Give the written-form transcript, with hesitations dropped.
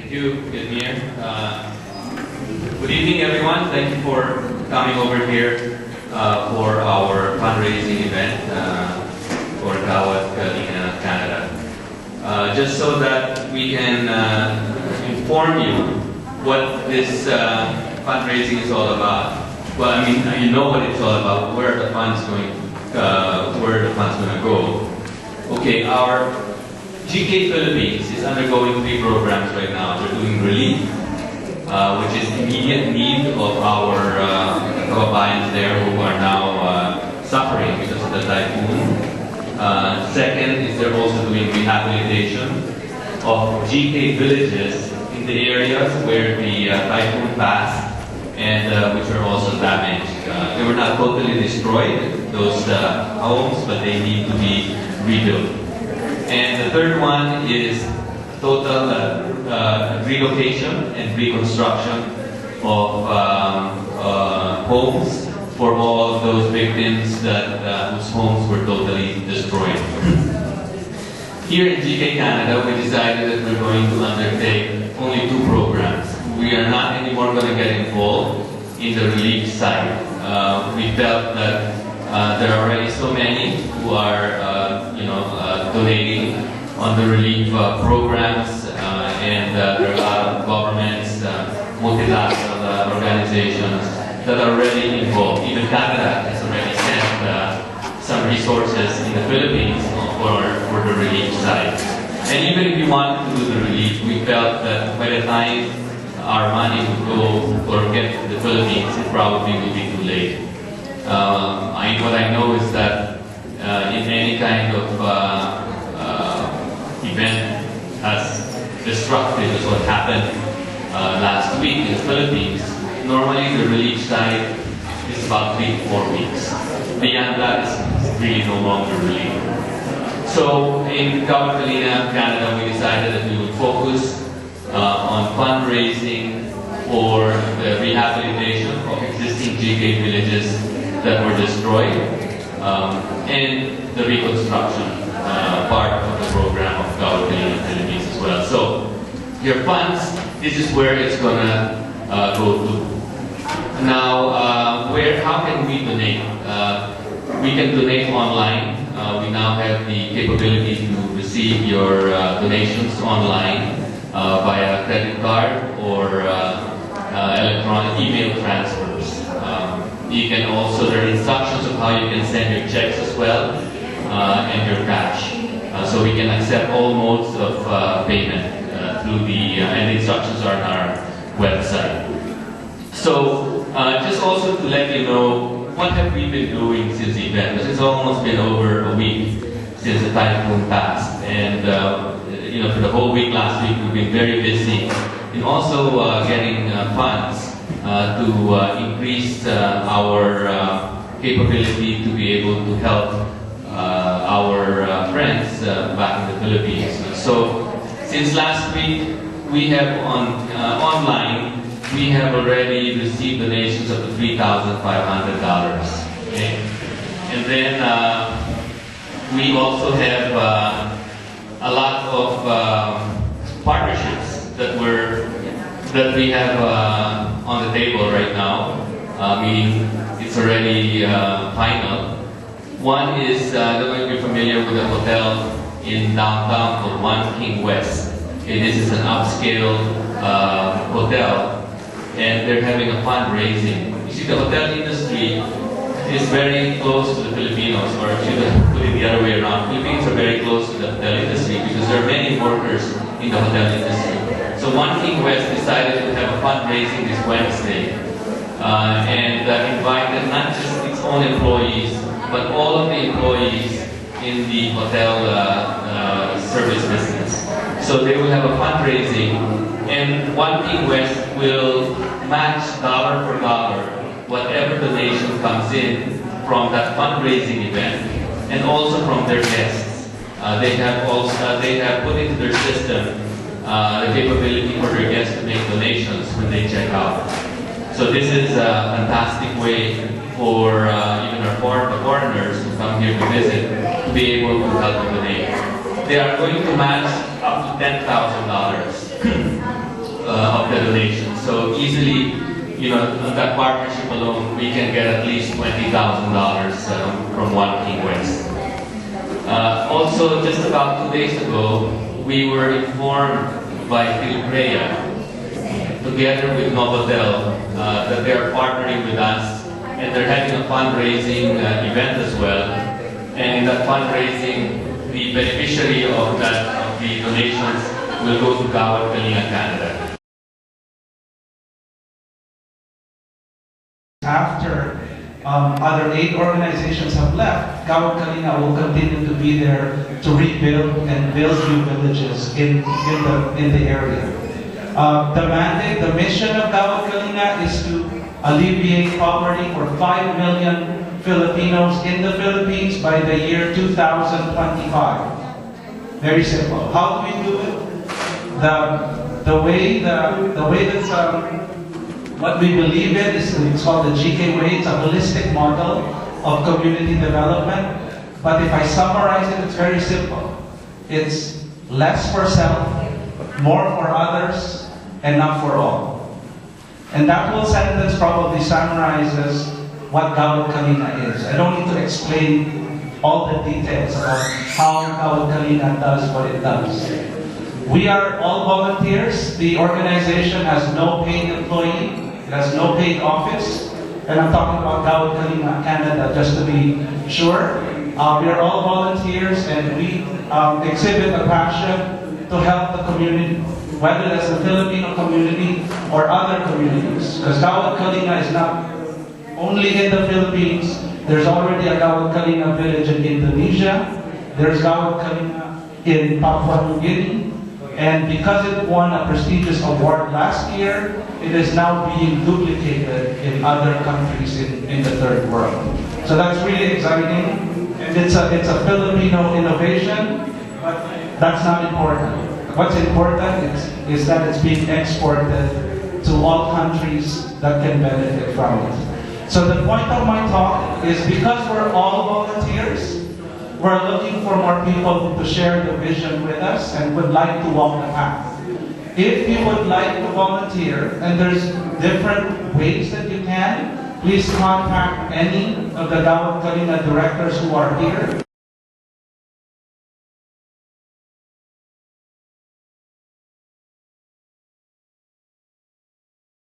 Thank you, Gilmir. Good evening, everyone. Thank you for coming over here for our fundraising event for Gawad Kalinga Canada. Just so that we can inform you what this fundraising is all about. Well, I mean, you know what it's all about. Where the funds going to go? Okay, our GK Philippines is undergoing 3 programs right now. They're doing relief, which is immediate need of our kababayans there who are now suffering because of the typhoon. Second is they're also doing rehabilitation of GK villages in the areas where the typhoon passed and which are also damaged. They were not totally destroyed, those homes, but they need to be rebuilt. And the third one is total relocation and reconstruction of homes for all of those victims whose homes were totally destroyed. Here in GK Canada, we decided that we're going to undertake only 2 programs. We are not anymore going to get involved in the relief side. We felt that there are already so many who are donating on the relief programs, and there are a lot of governments, multilateral organizations that are already involved. Even Canada has already sent some resources in the Philippines for the relief side. And even if we wanted to do the relief, we felt that by the time our money would go or get to the Philippines, it probably would be too late. What I know is that in any kind of event as destructive as what happened last week in the Philippines, normally the relief side is about 3 to 4 weeks. Beyond that, it's really no longer relief. So in Gawad Kalinga Canada, we decided that we would focus on fundraising for the rehabilitation of existing GK villages that were destroyed, and the reconstruction part of the program of Gawad Kalinga Philippines as well. So your funds, this is where it's gonna go to. Now, how can we donate? We can donate online. We now have the capability to receive your donations online via credit card or electronic email transfers. You can also, there are instructions of how you can send your checks as well, and your cash. So we can accept all modes of payment through and the instructions are on our website. So just also to let you know, what have we been doing since the event? Because it's almost been over a week since the typhoon passed. And for the whole week last week, we've been very busy in also getting funds to increase our capability to be able to help our friends back in the Philippines. So since last week, we have online, we have already received donations up to $3,500. Okay? And then we also have a lot of partnerships that we have on the table right now, meaning it's already final. One is, I don't know if you're familiar with a hotel in downtown called One King West. Okay, this is an upscale hotel, and they're having a fundraising. You see, the hotel industry is very close to the Filipinos, or I should put it the other way around. Philippines are very close to the hotel industry because there are many workers in the hotel industry. So One King West decided to have a fundraising this Wednesday and invited not just its own employees, but all of the employees in the hotel service business. So they will have a fundraising, and One King West will match dollar for dollar whatever donation comes in from that fundraising event, and also from their guests. They have put into their system the capability for their guests to make donations when they check out. So this is a fantastic way for even the foreigners who come here to visit to be able to help donate. They are going to match up to $10,000. of the donation. So easily, on that partnership alone, we can get at least $20,000 from one inquest. Also, just about 2 days ago, we were informed by Philiprea, together with Novotel, that they are partnering with us, and they're having a fundraising event as well. And in that fundraising, the beneficiary of the donations will go to Gawad Kalinga Canada. After other 8 organizations have left, Gawad Kalinga will continue to be there to rebuild and build new villages in the area. The mandate, the mission of Gawad Kalinga is to alleviate poverty for 5 million Filipinos in the Philippines by the year 2025. Very simple. How do we do it? What we believe in is, it's called the GK way. It's a holistic model of community development. But if I summarize it, it's very simple. It's less for self, more for others, and not for all. And that whole sentence probably summarizes what Gawad Kalinga is. I don't need to explain all the details about how Gawad Kalinga does what it does. We are all volunteers. The organization has no paid employee. It has no paid office. And I'm talking about Gawad Kalinga Canada, just to be sure. We are all volunteers, and we exhibit a passion to help the community, whether that's the Filipino community or other communities. Because Gawad Kalinga is not only in the Philippines. There's already a Gawad Kalinga village in Indonesia. There's Gawad Kalinga in Papua New Guinea. And because it won a prestigious award last year, it is now being duplicated in other countries in the third world. So that's really exciting. And it's a Filipino innovation, but that's not important. What's important is that it's being exported to all countries that can benefit from it. So the point of my talk is, because we're all volunteers, we're looking for more people to share the vision with us and would like to walk the path. If you would like to volunteer, and there's different ways that you can, please contact any of the Gawad Kalinga directors who are here.